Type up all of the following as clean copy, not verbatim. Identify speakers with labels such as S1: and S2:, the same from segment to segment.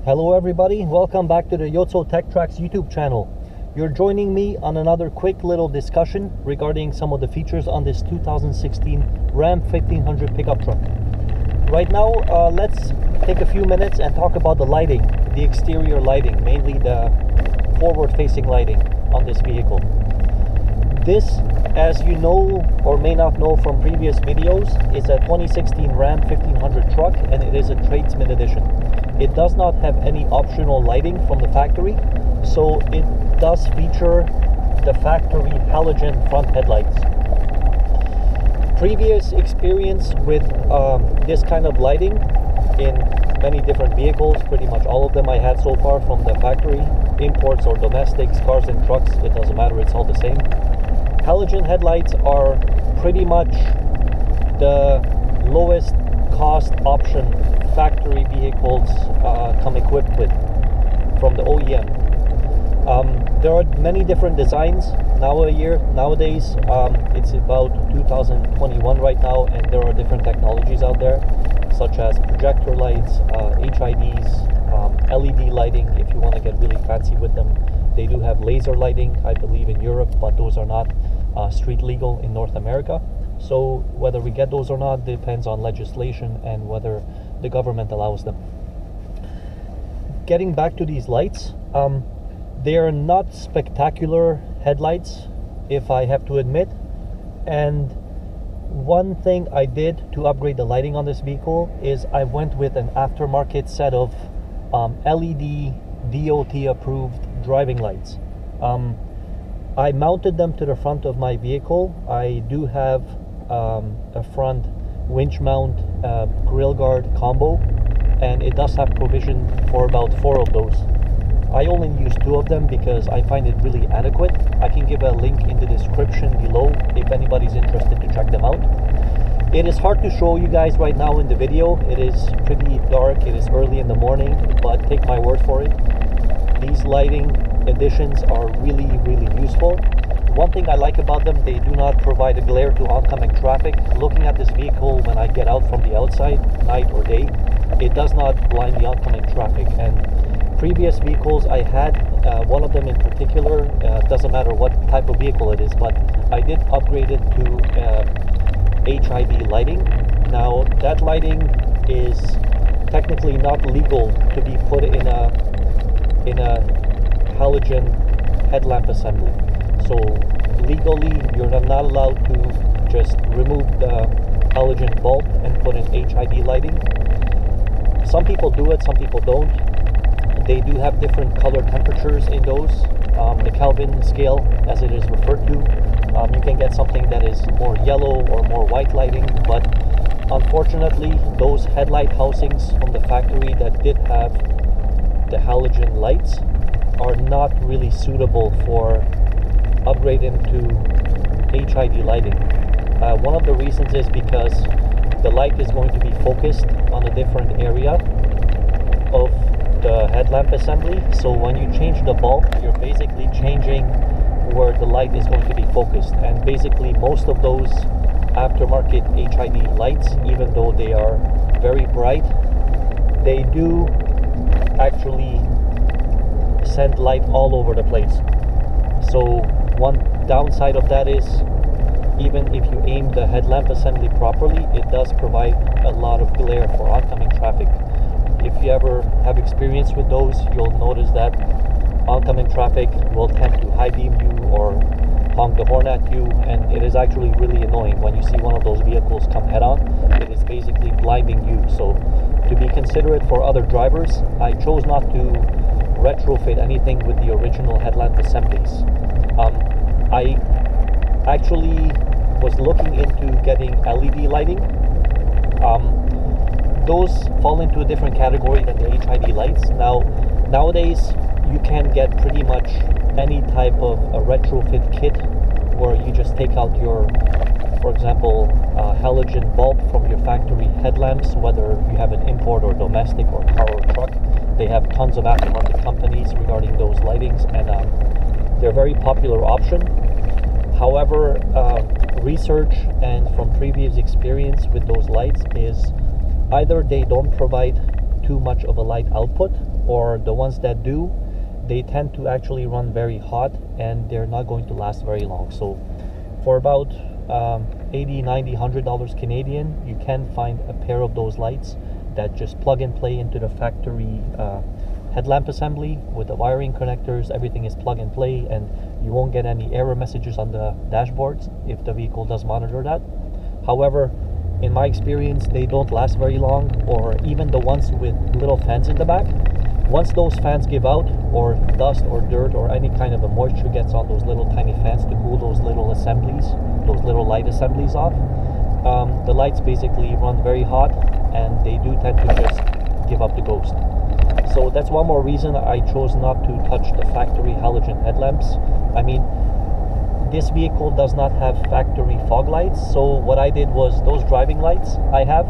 S1: Hello everybody, welcome back to the Yotso Tech Tracks YouTube channel. You're joining me on another quick little discussion regarding some of the features on this 2016 Ram 1500 pickup truck. Right now, let's take a few minutes and talk about the lighting, the exterior lighting, mainly the forward-facing lighting on this vehicle. This, as you know or may not know from previous videos, is a 2016 Ram 1500 truck, and it is a Tradesman edition. It does not have any optional lighting from the factory, so it does feature the factory halogen front headlights. Previous experience with this kind of lighting in many different vehicles, pretty much all of them I had so far from the factory, imports or domestics, cars and trucks, it doesn't matter, it's all the same. Halogen headlights are pretty much the lowest cost option factory vehicles come equipped with from the OEM. There are many different designs nowadays. It's about 2021 right now, and there are different technologies out there, such as projector lights, HIDs, LED lighting if you want to get really fancy with them. They do have laser lighting, I believe, in Europe, but those are not street legal in North America. So whether we get those or not depends on legislation and whether the government allows them. Getting back to these lights, they are not spectacular headlights, if I have to admit. And one thing I did to upgrade the lighting on this vehicle is I went with an aftermarket set of LED DOT approved driving lights. I mounted them to the front of my vehicle. I do have a front winch mount grill guard combo, and it does have provision for about 4 of those. I only use 2 of them because I find it really adequate. I can give a link in the description below if anybody's interested to check them out. It is hard to show you guys right now in the video. It is pretty dark, it is early in the morning, but take my word for it, these lighting additions are really useful. One thing I like about them, they do not provide a glare to oncoming traffic. Looking at this vehicle when I get out from the outside, night or day, it does not blind the oncoming traffic. And previous vehicles I had, one of them in particular, doesn't matter what type of vehicle it is, but I did upgrade it to HID lighting. Now that lighting is technically not legal to be put in a halogen headlamp assembly. So legally, you're not allowed to just remove the halogen bulb and put in HID lighting. Some people do it, some people don't. They do have different color temperatures in those. The Kelvin scale, as it is referred to, you can get something that is more yellow or more white lighting, but unfortunately, those headlight housings from the factory that did have the halogen lights are not really suitable for upgrading to HID lighting. One of the reasons is because the light is going to be focused on a different area of the headlamp assembly. So when you change the bulb, you're basically changing where the light is going to be focused. And basically most of those aftermarket HID lights, even though they are very bright, they do actually send light all over the place. So one downside of that is, even if you aim the headlamp assembly properly, it does provide a lot of glare for oncoming traffic. If you ever have experience with those, you'll notice that oncoming traffic will tend to high beam you or honk the horn at you, and it is actually really annoying when you see one of those vehicles come head on. It is basically blinding you. So to be considerate for other drivers, I chose not to retrofit anything with the original headlamp assemblies. I actually was looking into getting LED lighting. Those fall into a different category than the HID lights. Nowadays, you can get pretty much any type of a retrofit kit where you just take out your, for example, halogen bulb from your factory headlamps, whether you have an import or domestic or car or truck. They have tons of aftermarket companies regarding those lightings, and they're a very popular option. However, research and from previous experience with those lights is either they don't provide too much of a light output, or the ones that do, they tend to actually run very hot and they're not going to last very long. So for about $80, $90, $100 Canadian, you can find a pair of those lights that just plug and play into the factory headlamp assembly with the wiring connectors. Everything is plug and play, and you won't get any error messages on the dashboards if the vehicle does monitor that. However, in my experience, they don't last very long, or even the ones with little fans in the back. Once those fans give out, or dust or dirt or any kind of a moisture gets on those little tiny fans to cool those little assemblies, those little light assemblies off, the lights basically run very hot, and they do tend to just give up the ghost. So that's one more reason I chose not to touch the factory halogen headlamps. I mean, this vehicle does not have factory fog lights, so what I did was those driving lights I have,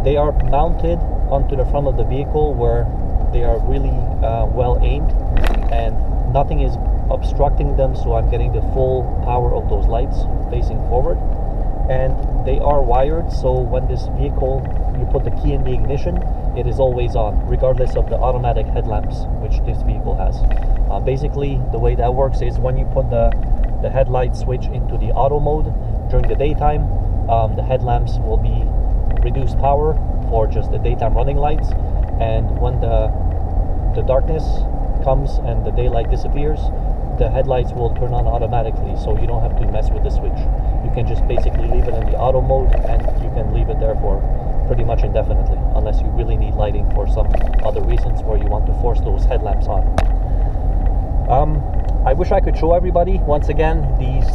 S1: they are mounted onto the front of the vehicle where they are really well aimed, and nothing is obstructing them, so I'm getting the full power of those lights facing forward. And they are wired, so when this vehicle, you put the key in the ignition, it is always on, regardless of the automatic headlamps which this vehicle has. Basically, the way that works is when you put the headlight switch into the auto mode during the daytime, the headlamps will be reduced power for just the daytime running lights, and when the darkness comes and the daylight disappears, the headlights will turn on automatically, so you don't have to mess with the switch. You can just basically leave it in the auto mode, and you can leave it there for pretty much indefinitely, unless you really need lighting for some other reasons where you want to force those headlamps on. I wish I could show everybody, once again, these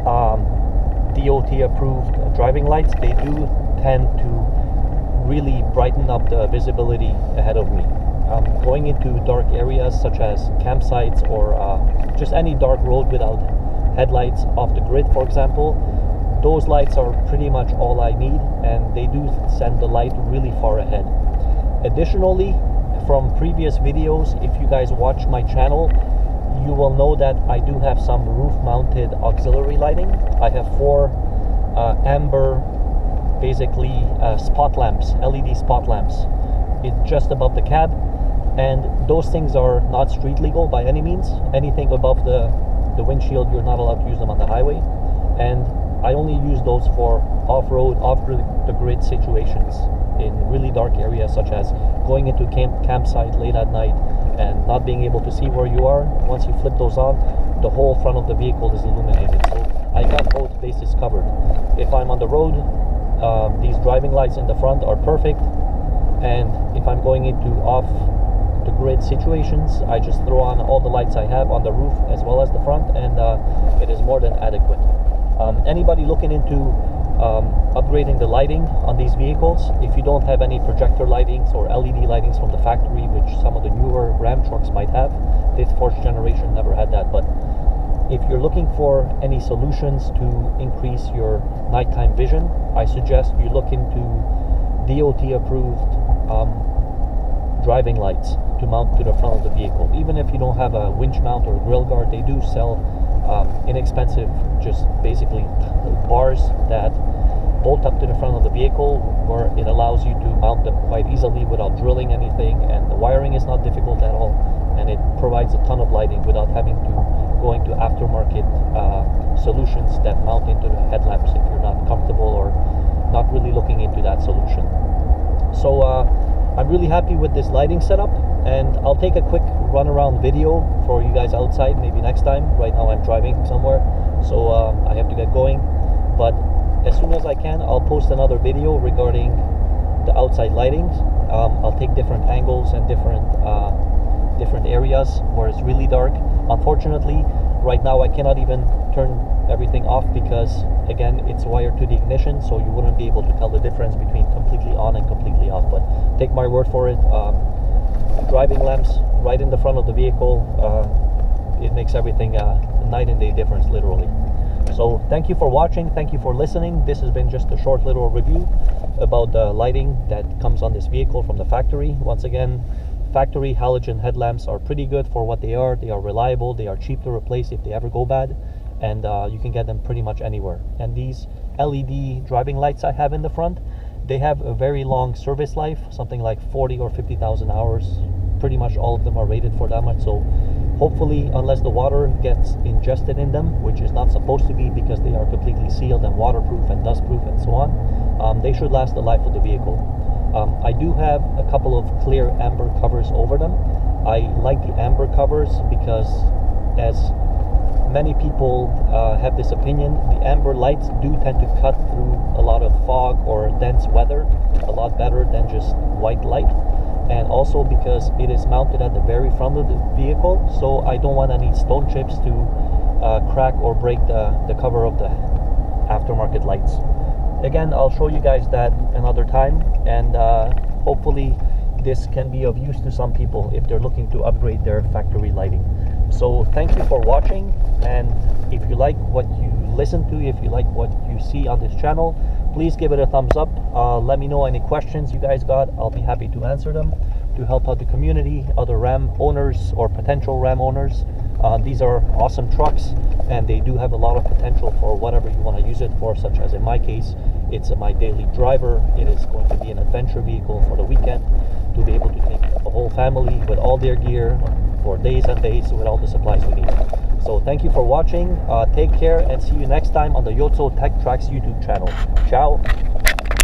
S1: DOT approved driving lights. They do tend to really brighten up the visibility ahead of me. Going into dark areas such as campsites or just any dark road without headlights off the grid, for example, those lights are pretty much all I need, and they do send the light really far ahead. Additionally, from previous videos, if you guys watch my channel, you will know that I do have some roof-mounted auxiliary lighting. I have 4 amber, basically spot lamps, LED spot lamps. It's just above the cab, and those things are not street legal by any means. Anything above the windshield, you're not allowed to use them on the highway, and I only use those for off-road, off-the-grid situations in really dark areas, such as going into campsite late at night and not being able to see where you are. Once you flip those on, the whole front of the vehicle is illuminated, so I got both bases covered. If I'm on the road, these driving lights in the front are perfect, and if I'm going into off-the-grid situations, I just throw on all the lights I have on the roof as well as the front, and it is more than adequate. Anybody looking into upgrading the lighting on these vehicles, if you don't have any projector lightings or LED lightings from the factory, which some of the newer Ram trucks might have, this 4th generation never had that, but if you're looking for any solutions to increase your nighttime vision, I suggest you look into DOT approved driving lights to mount to the front of the vehicle. Even if you don't have a winch mount or a grill guard, they do sell inexpensive, just basically bars that bolt up to the front of the vehicle, where it allows you to mount them quite easily without drilling anything, and the wiring is not difficult at all, and it provides a ton of lighting without having to go into aftermarket solutions that mount into the headlamps if you're not comfortable or not really looking into that solution. So I'm really happy with this lighting setup, and I'll take a quick run around video for you guys outside maybe next time. Right now I'm driving somewhere, so I have to get going, but as soon as I can, I'll post another video regarding the outside lighting. I'll take different angles and different areas where it's really dark. Unfortunately, right now I cannot even turn everything off because, again, it's wired to the ignition, so you wouldn't be able to tell the difference between completely on and completely off. But take my word for it, driving lamps right in the front of the vehicle, it makes everything a night and day difference, literally. So thank you for watching, thank you for listening. This has been just a short little review about the lighting that comes on this vehicle from the factory. Once again, factory halogen headlamps are pretty good for what they are. They are reliable, they are cheap to replace if they ever go bad, and you can get them pretty much anywhere. And these LED driving lights I have in the front, They have a very long service life, something like 40 or 50,000 hours. Pretty much all of them are rated for that much. So hopefully, unless the water gets ingested in them, which is not supposed to be because they are completely sealed and waterproof and dustproof and so on, they should last the life of the vehicle. I do have a couple of clear amber covers over them. I like the amber covers because, as many people have this opinion, the amber lights do tend to cut through a lot of fog or dense weather a lot better than just white light. And also because it is mounted at the very front of the vehicle, so I don't want any stone chips to crack or break the cover of the aftermarket lights. Again, I'll show you guys that another time, and hopefully this can be of use to some people if they're looking to upgrade their factory lighting. So thank you for watching, and if you like what you listen to, if you like what you see on this channel, please give it a thumbs up. Let me know any questions you guys got. I'll be happy to answer them to help out the community, other Ram owners or potential Ram owners. These are awesome trucks, and they do have a lot of potential for whatever you want to use it for, such as in my case, it's my daily driver. It is going to be an adventure vehicle for the weekend to be able to take a whole family with all their gear for days and days with all the supplies we need. So thank you for watching. Take care and see you next time on the Yozo Tech Tracks YouTube channel. Ciao.